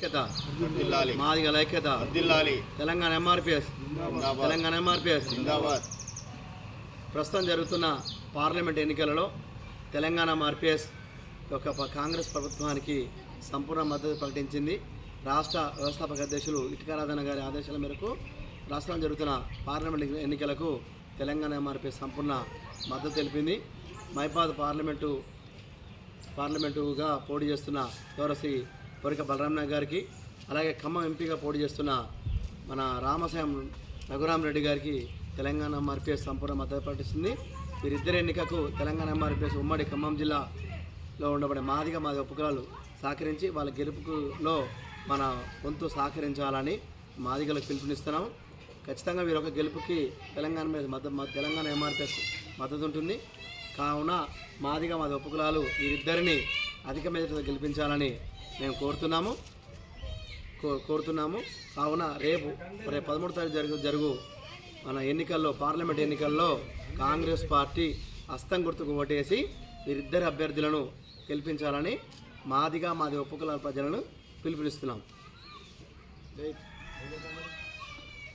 ఐక్యత, మాదిగల ఐక్యత, తెలంగాణ ఎంఆర్పిఎస్, తెలంగాణ ఎంఆర్పిఎస్ జిందాబాద్. ప్రస్తుతం జరుగుతున్న పార్లమెంట్ ఎన్నికలలో తెలంగాణ ఎంఆర్పిఎస్ యొక్క కాంగ్రెస్ ప్రభుత్వానికి సంపూర్ణ మద్దతు ప్రకటించింది. రాష్ట్ర వ్యవస్థాపక అధ్యక్షులు ఇటుకారాధన గారి ఆదేశాల మేరకు రాష్ట్రంలో జరుగుతున్న పార్లమెంట్ ఎన్నికలకు తెలంగాణ ఎంఆర్పిఎస్ సంపూర్ణ మద్దతు తెలిపింది. మైబాద్ పార్లమెంటుగా పోటీ చేస్తున్న గౌరవశ్రీ కోరిక బలరామనాయక్ గారికి, అలాగే ఖమ్మం ఎంపీగా పోటీ చేస్తున్న మన రామసాయం రఘురామరెడ్డి గారికి తెలంగాణ ఎంఆర్పిఎస్ సంపూర్ణ మద్దతు ప్రకటిస్తుంది. వీరిద్దరి ఎన్నికకు తెలంగాణ ఎంఆర్పిఎస్ ఉమ్మడి ఖమ్మం జిల్లాలో ఉండబడే మాది ఉపకులాలు సహకరించి వాళ్ళ గెలుపులో మన వంతు సహకరించాలని మాదిగలకు పిలుపునిస్తున్నాము. ఖచ్చితంగా వీరొక గెలుపుకి తెలంగాణ ఎంఆర్పిఎస్ మద్దతు ఉంటుంది. కావున మాది ఉపకులాలు వీరిద్దరిని అధిక మెజారిటీతో గెలిపించాలని మేము కోరుతున్నాము. కావున రేపు 13వ తారీఖు జరుగు మన ఎన్నికల్లో, పార్లమెంట్ ఎన్నికల్లో కాంగ్రెస్ పార్టీ హస్తం గుర్తుకు ఓటేసి వీరిద్దరి అభ్యర్థులను గెలిపించాలని మాది ఉపకులాల ప్రజలను పిలుపునిస్తున్నాం.